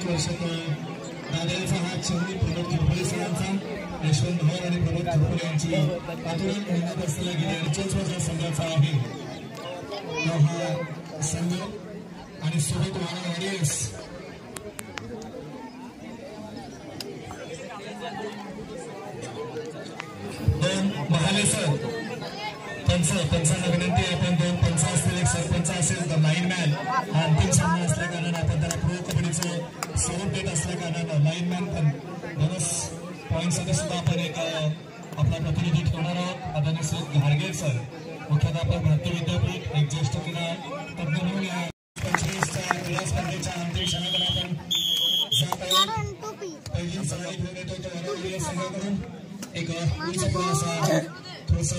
वर्षात दादाचा हा चंदी प्रमोद खिरपळे सरांचा यशवंत भवन आणि प्रमोद खिरपळे यांची आतुरात मेहनत असलेला गेल्या 48 वर्षाच्या संघाचा आहे हा संघ आणि सोबत वाणा ऑडियन्स दोन महाले सर पंचांना विनंती आहे आपण दोन पंच असतील एक सरपंच असेल तर लाईन मॅन हा अंतिम सामना असल्या कारणाने आपण त्याला प्रो कबड्डीचं स्वरूप देत असल्या कारणानं लाईन मॅन पण बोनस पॉईंटसाठी सुद्धा आपण एक आपला प्रतिनिधी ठेवणार आहोत आदरणीय श्री घाडगे सर मुख्याध्यापक भारतीय विद्यापीठ एक ज्येष्ठ क्रीडा तज्ञ म्हणून या 25च्या क्रीडा स्पर्धेच्या अंतिम क्षणाकडे आपण जात आहोत पहिली सवारी घेऊन येतो तो वनवली संघाकडून एक थोडस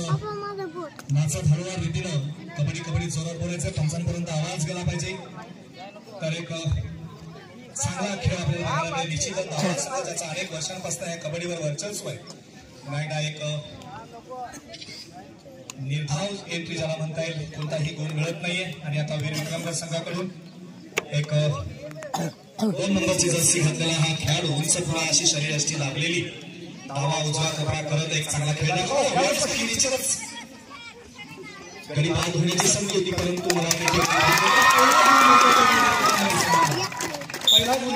नाचत हळूवार रीतीनं कबड्डी जोरात बोलायचं पंचांपर्यंत आवाज गेला पाहिजे तर एक चांगला खेळ आपल्याला बघायला निश्चितच ज्याचा अनेक वर्षांपासून या कबड्डीवर वर्चस्व आहे पुन्हा एकदा एक निर्धाव एंट्री ज्याला म्हणता येईल कोणताही गुण मिळत नाहीये आणि आता वीर विक्रमगड संघाकडून एक 2 नंबरची जर्सी घातलेला हा खेळाडू उंच पुढा अशी शरीरयष्टी लाभलेली धावा उजवा कपडा करत एक चांगला खेळ निश्चितच गडी बाद होण्याची संधी होती परंतु मला पहिला गुण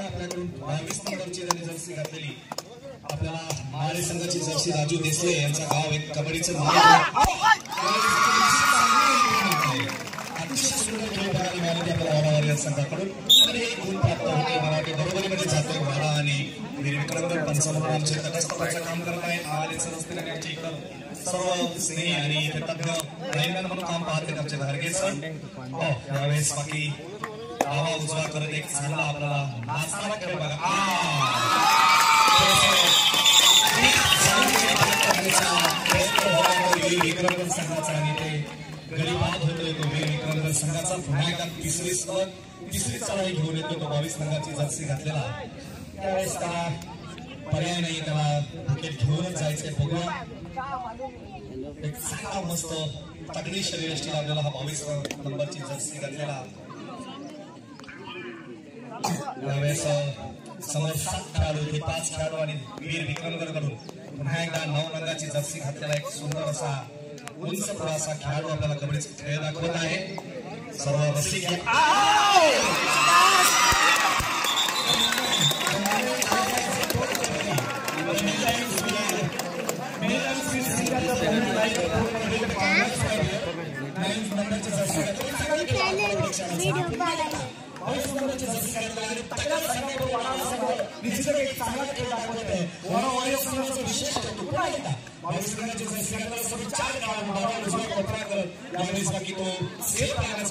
आपल्याकडून 22 नंबरची जर्सी घातलेली आपल्याला महाराष्ट्र संघाची जर्सी राजू देसले यांचा गाव एक कबड्डीचं अतिशय सुंदर खेळ बघायला मिळाले आपल्याला वाडा संघाकडून आणि एक गुण प्राप्त होते मराठी बरोबरीमध्ये जातोय वाडा आणि वीर विक्रमगड पंचावन्न आमचे तटस्थपणाचं काम करत आहेत महाराष्ट्र रस्ते आमचे इकडं सर्व स्नेही आणि तज्ञ लाईनमॅन म्हणून काम पाहते आमचे घाडगे सर यावेळेस बाकी डावा उजवा करत एक चांगला आपल्याला नाचणारा खेळ बघा विक्रमगड संघाचा आणि ते गडी बाद होतोय तो वीर विक्रमगड संघाचा पुन्हा एकदा तिसरी चढाई घेऊन येतो तो 22 नंबरची जर्सी घातलेला त्यावेळेस त्याला पर्याय नाही त्याला विकेट घेऊनच जायचंय बघूया एक चांगला मस्त तगडी शरीरयष्टी लागलेला हा 22 नंबरची जर्सी घातलेला यावेळेस समोर 7 खेळाडू होते 5 खेळाडू आणि वीर विक्रमगडकडून पुन्हा एकदा 9 रंगाची जर्सी घातलेला एक सुंदर असा उंच पुढासा खेळाडू आपल्याला कबड्डीचा खेळ दाखवत आहे सर्व रसिक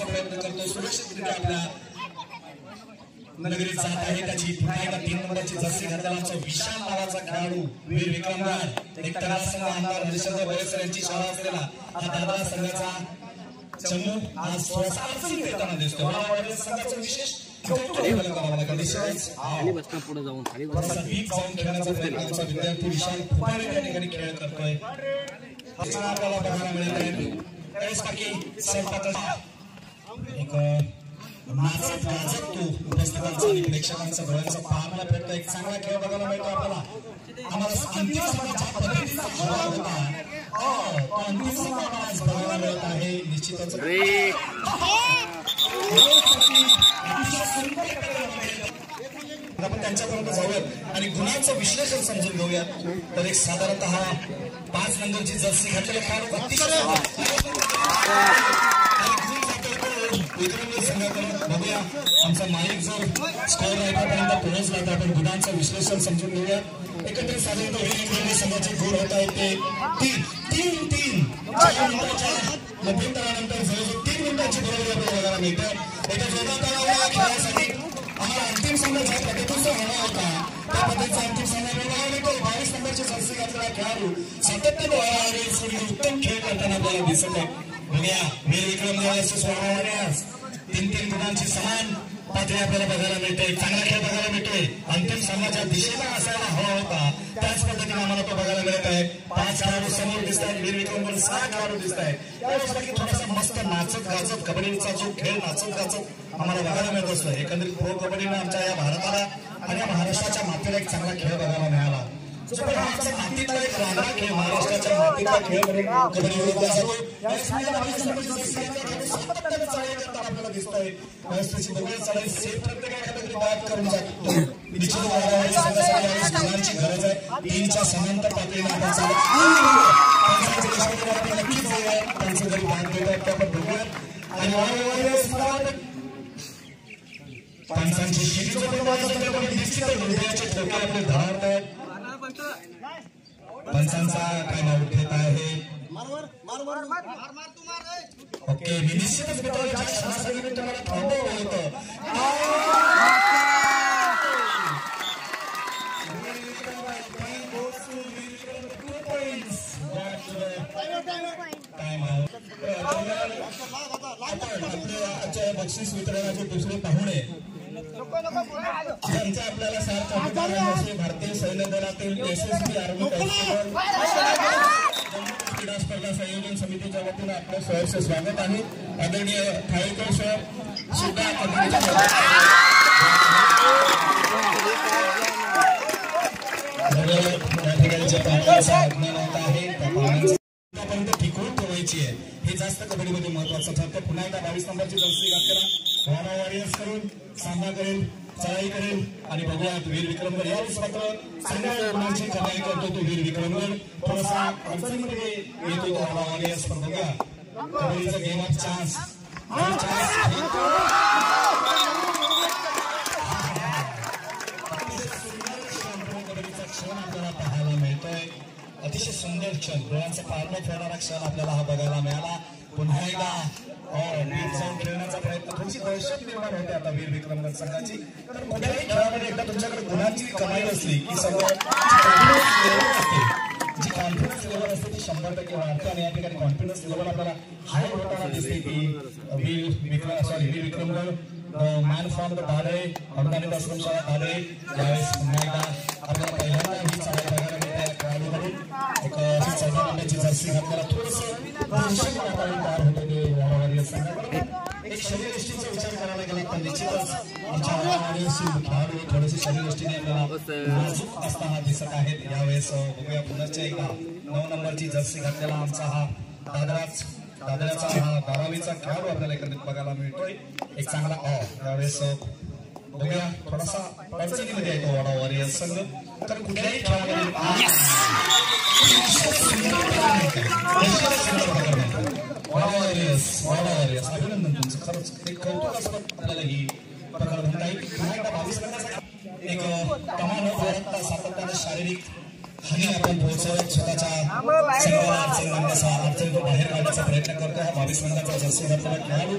प्रयत्न करतो सुरक्षितरित्या आपल्या नगरीत जात आहे त्याची पुन्हा एकदा 3 नंबरची जर्सी घातलेला आमचा विशाल नावाचा खेळाडू वीर विक्रमगड एक तरासंघ आमदार हरिश्चंद्र बळेसर यांची शाळा असलेला हा दादा संघाचा चमू आज थोडासा अडचणीत येताना दिसतो संघाचं विशेष पुढे जाऊन खेळण्याचा प्रयत्न आमचा विद्यार्थी विशाल फुटाळे त्या ठिकाणी खेळ करतोय आपल्याला बघायला मिळत आहे त्यावेळेस बाकी एक नाचत गाजत तो उपस्थितांचा आणि प्रेक्षकांचा डोळ्यांचा पाहण्याला भेटतो एक चांगला खेळ बघायला मिळतो आपल्याला आम्हाला अंतिम सामना पद्धतीचा हवा होता अंतिम सामना आज बघायला मिळत आहे निश्चितच आपण त्यांच्यापर्यंत जाऊयात आणि गुणांचं विश्लेषण समजून घेऊयात तर एक साधारणतः 5 नंबरची जर्सी घातलेले खेळाडू बघूया आमचा माईक जर स्कोअर राहिल्यापर्यंत पोहोचला तर आपण गुणांचं विश्लेषण समजून घेऊया एकत्रित साधारणतः वीर संघाचे गोल होत आहेत ते 3 मध्यंतरानंतर जवळजवळ 3 मिनिटांची बरोबरी आपल्याला बघायला मिळते एका जोरादार खेळासाठी आम्हाला अंतिम सामना ज्या पद्धतीचा हवा होता त्या पद्धतीचा अंतिम सामना बघायला मिळतो 22 नंबरची जर्सी घातलेला खेळाडू सातत्याने उत्तम खेळ करताना आपल्याला दिसत आहे बघूया वीर विक्रमगड 3 गुणांची समान पातळी आपल्याला बघायला मिळते. चांगला खेळ बघायला मिळतोय. अंतिम सामनाच्या दिशेला असायला हवा होता त्याच पद्धतीने आम्हाला तो बघायला मिळत आहे. 5 खेळाडू समोर दिसत आहेत. वीर विक्रमवर 6 खेळाडू दिसत आहेत. त्यावेळेस थोडासा मस्त नाचत गाचत कबड्डीचा जो खेळ नाचत गाचत आम्हाला बघायला मिळत असतो. एकंदरीत प्रो कबड्डीनं आमच्या या भारताला आणि या महाराष्ट्राच्या मातीला एक चांगला खेळ बघायला मिळाला. आमच्या मातीतला एक रांगडा खेळ महाराष्ट्राच्या मातीतला खेळ म्हणून कबड्डी ओळखला जातो. आपल्याला दिसतोय चढाई सेफ प्रत्येकाकडे बात करून जातो. निश्चित गुणांची गरज आहे. 3च्या समांतर पातळीला आपण चालत नक्कीच त्यांचं जरी भाग देत आहेत आपण बघूयात. आणि पंचांची निश्चित हृदयाचे ठोके आपले धरावत आहेत. पंचांचा टाइम आउट घेत आहे. ओके मी निश्चितच मित्रांनो तुम्हाला थांबवलं होतं. आजच्या बक्षीस वितरणाचे दुसरे पाहुणे ज्यांचा आपल्याला साथ भारतीय सैन्य दलातील यशस्वी आर्मी क्रीडा स्पर्धा संयोजन समितीच्या वतीनं आपलं सहर्ष स्वागत आहे. आदरणीय ठाळेकर सर सुद्धा या ठिकाणी ज्या पाण्याचा अज्ञान होत आहे त्या पाण्यापर्यंत टिकवून ठेवायची आहे हे जास्त कबड्डीमध्ये महत्वाचं ठरतं. पुन्हा एकदा 22 नंबरची जर्सी घातलेला वाडा वॉरियर्स करून सामना करेल, चढाई करेल आणि बघूयात वीर विक्रमगड यावेळेस मात्र चांगल्या गुणांची चढाई करतो तो वीर विक्रमगड. थोडासा अडचणीमध्ये येतो तो वाडा वॉरियर्स पण बघूया कबड्डीचा गेम ऑफ चान्स कबड्डीचा क्षण आपल्याला पाहायला मिळतोय. अतिशय सुंदर क्षण डोळ्यांचा पारणं फेडणारा क्षण आपल्याला हा बघायला मिळाला. पुन्हा एकदा वीर जाऊन खेळण्याचा प्रयत्न थोडीशी दहशत निर्माण होते आता वीर विक्रमगड संघाची. तर कुठल्याही खेळामध्ये एकदा तुमच्याकडे गुणांची कमाई असली की सगळं जी कॉन्फिडन्स लेवल असते ती 100% वाढते आणि या ठिकाणी कॉन्फिडन्स लेवल आपल्याला हाय होताना दिसते की वीर विक्रमगड मॅन फ्रॉम द दादे अनुदानित आश्रमशाळा दादे यावेळेस पुन्हा एकदा आपल्याला पहिल्यांदा ही चढाई बघायला मिळते. खेळाडूकडून एक 14 नंबरची जर्सी घातलेला थोडंसं वातावरण तयार होतं ते वॉरियर्स संघाकडून. एक शरीरयष्टीचा विचार करायला गेला तर निश्चितच आमच्या खेळाडू थोडेसे शरीरयष्टीने आपल्याला नाजूक असताना दिसत आहेत. यावेळेस बघूया पुनश्च एकदा 9 नंबरची जर्सी घातलेला आमचा हा दादराचा हा 12वीचा खेळाडू आपल्याला एकत्रित बघायला मिळतोय. एक चांगला यावेळेस बघूया थोडासा अडचणीमध्ये येतो वाडा वॉरियर्स संघ. तर कुठल्याही खेळामध्ये अभिनंदन तुमचं खरंच एक कौतुकास्पद आपल्याला ही प्रकार म्हणता येईल. एक कमान भारत सातत्याने शारीरिक हानी आपण पोहोचवत स्वतःच्या अडचणीतून बाहेर काढण्याचा प्रयत्न करतो. हा 22 नंबरचा जर्सी घातलेला खेळाडू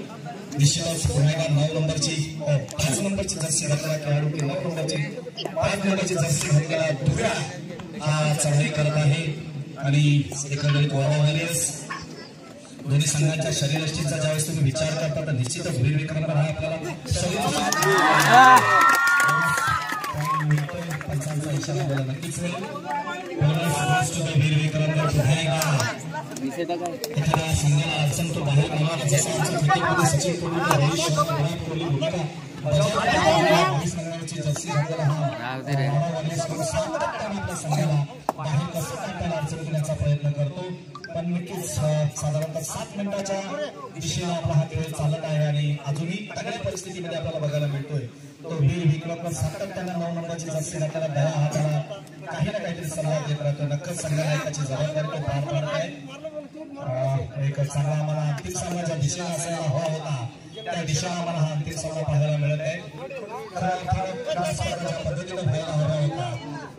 निश्चितच पुन्हा एकदा 9 नंबरची 5 नंबरची जर्सी घातलेला खेळाडू 9 नंबरची 5 नंबरची जर्सी घातलेला दुसरा हा चढाई करत आहे. आणि एकंदरीत वाडा वॉरियर्स दोन्ही संघांच्या शरीरयष्टीचा ज्यावेळेस तुम्ही विचार करता तर निश्चितच वीर विक्रमगड हा आपल्याला पंचांचा इशारा आपल्याला नक्कीच मिळेल. वीर विक्रमगड पुन्हा एकदा एखाद्या संघाला अडचण तो बाहेर काढला जसं आमच्या क्रिकेटमध्ये सचिन कोहली भूमिका जर्सी घातलेला हा आपल्या संघाला बाहेर कसं काढताना अडचण देण्याचा प्रयत्न करतो. पण नक्कीच साधारणतः 7 मिनिटाच्या दिशेला आपला हा खेळ चालत आहे आणि अजूनही तगड्या परिस्थितीमध्ये आपल्याला बघायला मिळतोय. तो वीर विक्रमगड सातत्याने 9 नंबरची जर्सी घातलेला दया हाताला काही ना काहीतरी सल्ला देत राहतो. नक्कीच संघनायकाची जबाबदारी तो पार पाडत आहे. एक चांगला आम्हाला अंतिम सामन्याच्या दिशेला असायला हवा होता त्या दिशेला आम्हाला हा अंतिम सामना पाहायला मिळत आहे. पद्धतीने व्हायला हवा होता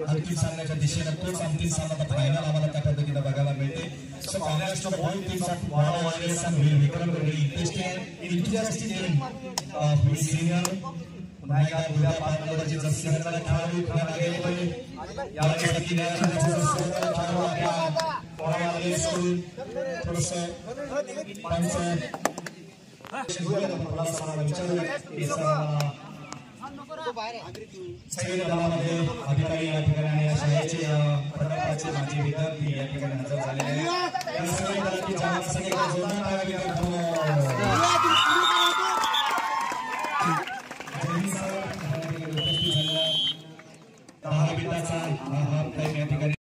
अंतिम सामन्याच्या दिशेने तोच अंतिम सामना फायनल आम्हाला त्या पद्धतीने बघायला मिळते. So Maharashtra both teams are Wada Warriors and Veer Vikrama very interesting and enthusiastic game. Very senior. Naga Buddha Padmaji Jersey घातलेला खेळाडू पुन्हा लागेल पाहिजे या ठिकाणी जर्सी घातलेला खेळाडू आपला Wada Warriors थोडंसं पंच सैन्य दलामध्ये अधिकारी या ठिकाणी आणि शाळेचे प्रकल्पाचे माजी विद्यार्थी या ठिकाणी हजर झालेले आहेत. या सगळ्या दलाची जवान सगळीकडे जोरदार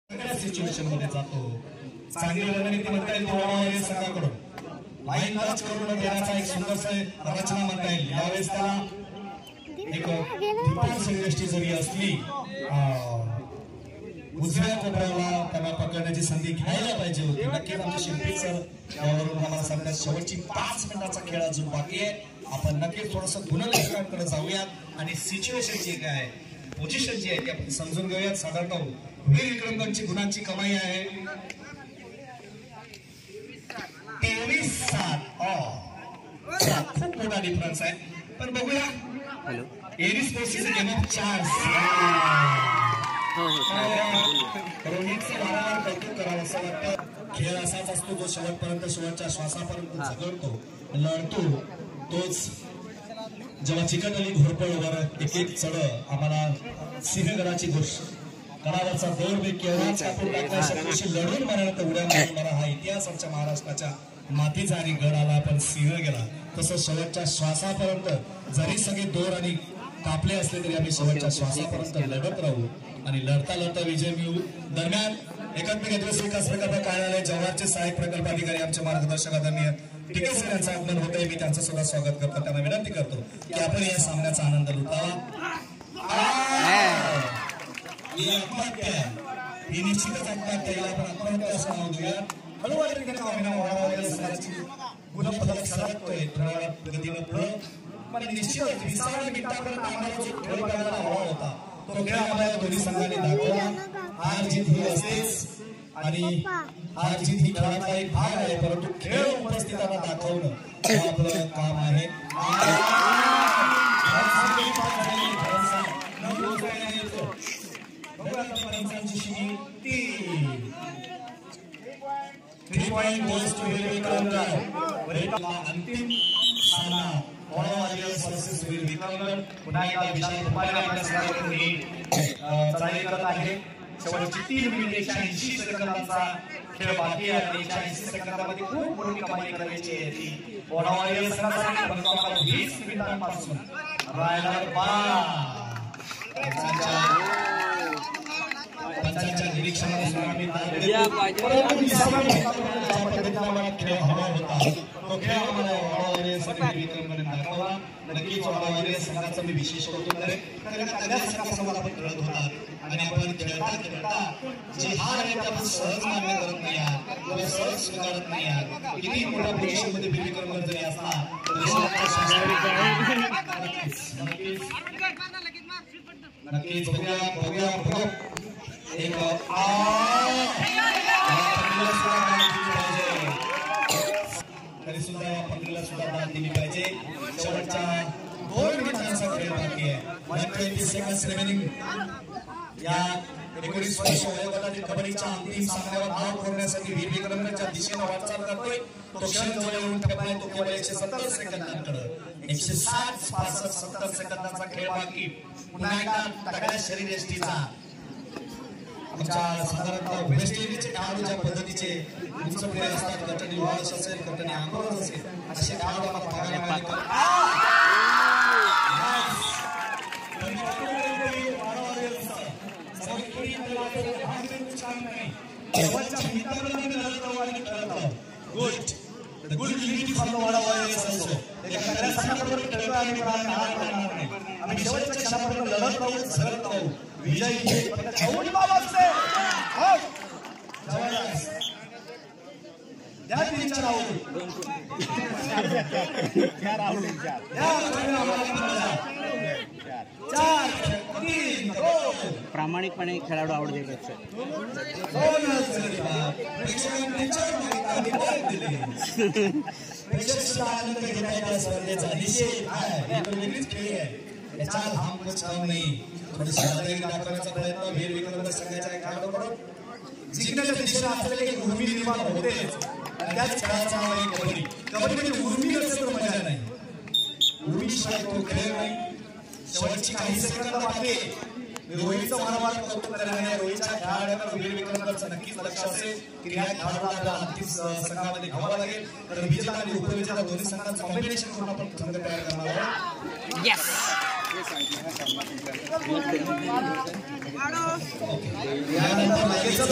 टाळ्या सिच्युएशन मध्ये जातो. चांगली रणनीती म्हणता येईल वडावळे संघाकडून लाईन टच करून देण्याचा एक सुंदरसा रचना म्हणता येईल. यावेळेस त्याला एक दृष्टी जरी असली उजव्या कोपऱ्याला त्यांना पकडण्याची संधी घ्यायला पाहिजे होती. नक्कीच आमचे शिल्पी सर यावरून आम्हाला सांगतात शेवटची 5 मिनिटाचा खेळ अजून बाकी आहे. आपण नक्कीच थोडंसं गुणलेखकांकडे जाऊयात आणि सिच्युएशन जी काय आहे पोझिशन जी आहे ती आपण समजून घेऊयात. साधारणतः वीर विक्रमगडची गुणांची कमाई आहे 23-7. खूप मोठा डिफरन्स आहे. पण बघूया एरिस स्पोर्ट्सचे गेम ऑफ चान्स रोहितचं वारंवार कौतुक करावं असं वाटतं. खेळ असाच असतो जो शेवटपर्यंत शेवटच्या श्वासापर्यंत झगडतो लढतो. तोच जेव्हा चिकटली घोरपळवर एक एक चढ आम्हाला सिंहगडाची गोष्ट गडावरचा दौर मी केव्हाच कापून टाकण्यासाठी लढून मरणात उड्या मारून मला हा इतिहास आमच्या महाराष्ट्राच्या मातीचा आणि गड आला पण सिंह गेला. तसं शेवटच्या श्वासापर्यंत जरी सगळे दोर आणि कापले असले तरी आम्ही शेवटच्या श्वासापर्यंत लढत राहू आणि लढता लढता विजय मिळू. दरम्यान एकात्मिक ऍड्रेस विकास प्रकल्प कार्यालय जव्हारचे सहाय्यक प्रकल्प अधिकारी आमचे मार्गदर्शक आदरणीय टिके सर यांचं आगमन होत आहे. मी त्यांचं सुद्धा स्वागत करतो. त्यांना विनंती करतो की आपण या सामन्याचा आनंद लुटावा. ही आत्महत्या ही निश्चितच आत्महत्या आपण आत्महत्या असं नाव देऊया. हळूहळू गुणपदक सरकतोय थोड्या गतीनं पुढं पण निश्चितच 20 मिनिटापर्यंत आम्हाला जो खेळ करायला हवा होता तो खेळ आपल्याला दोन्ही संघांनी दाखवला. हार जीत ही असतेच आणि हार जीत ही खेळाचा एक भाग आहे परंतु खेळ उपस्थितांना दाखवणं हे आपलं काम आहे. अंतिम सामना पुन्हा एकदा विशाल रुपारे आपल्यासाठी चढाई करत आहे. शेवटची 3 मिनिटे 180 सेकंदाचा खेळ बाकी आहे. 180 सेकंदामध्ये खूप मोठी कमाई करायची आहे ती वडावळे संघासाठी. परंतु आम्हाला 20 मिनिटांपासून राहायला पंचांच्या निरीक्षणानुसार आम्ही खेळ हवा होता तो खेळ आम्हाला वडावळे विक्रमकडे दाखवला. नक्कीच वडावळे संघाचं मी विशेष कौतुक करेन कारण सगळ्या संघासमोर आपण खेळत होता आणि आपण खेळता खेळता जे हार आहे ते आपण सहज मान्य करत नाही आहात किंवा सहज स्वीकारत नाही आहात. किती मोठ्या पोझिशन मध्ये विक्रमगड जरी असला नक्कीच बघूया एक तरी सुद्धा या पंधरीला सुद्धा दाद दिली पाहिजे. शेवटच्या 2 मिनिटांचा खेळ बाकी आहे. 120 seconds remaining. या 19 वर्ष वयोगटातील कबड्डीच्या अंतिम सामन्यावर नाव कोरण्यासाठी वीर विक्रमगडच्या दिशेने वाटचाल करतोय. तो क्षण जवळ येऊन ठेपलाय तो केवळ 170 सेकंदांकडे. 160-65-70 सेकंदाचा खेळ बाकी. पुन्हा एकदा तगड्या शरीरयष्टीचा आमच्या साधारणतः वेस्ट इंडिजचे खेळाडू ज्या पद्धतीचे उंच पुढे असतात कटनी वॉल्स असेल कटनी आंबोरस असेल असे खेळाडू आम्हाला पाहायला मिळाले. प्रामाणिकपणे खेळाडू आवडते दाखवण्याचा प्रयत्न वीर विक्रमगड संघाच्या खेळाडूकडून जिंकण्याच्या दिशेने असलेले भूमी निर्माण होते. आणि त्याच खेळाचं नाव आहे कबड्डी. कबड्डी म्हणजे उर्मी नसेल तर मजा नाही, उर्मीशिवाय तो खेळ नाही. शेवटची काही सेकंद बाकी आहे. रोहितचं मनोभाव कौतुक करणार आहे. रोहितच्या खेळाडूंना वीर विक्रमगडचं नक्कीच लक्ष असेल की या खेळाडूला अंतिम संघामध्ये घ्यावं लागेल, कारण विजेता आणि उपविजेता दोन्ही संघांचं कॉम्बिनेशन करून आपण संघ तयार करणार आहोत. यानंतर लगेचच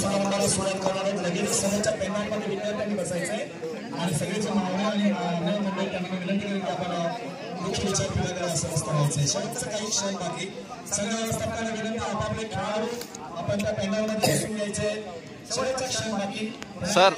समारंभाला सुरुवात करणार आहोत. लगेच समोरच्या पॅनलमध्ये विद्यार्थ्यांनी बसायचंय आणि सगळेच मावळे आणि मंडळी त्यांना विनंती करेन की आपण मुख्य विचारपीठाकडे समस्त व्हायचंय. शेवटचं काही क्षण बाकी. संघ व्यवस्थापकांना विनंती आपले खेळाडू आपण त्या पॅनलमध्ये बसून घ्यायचे. शेवटचा क्षण बाकी सर.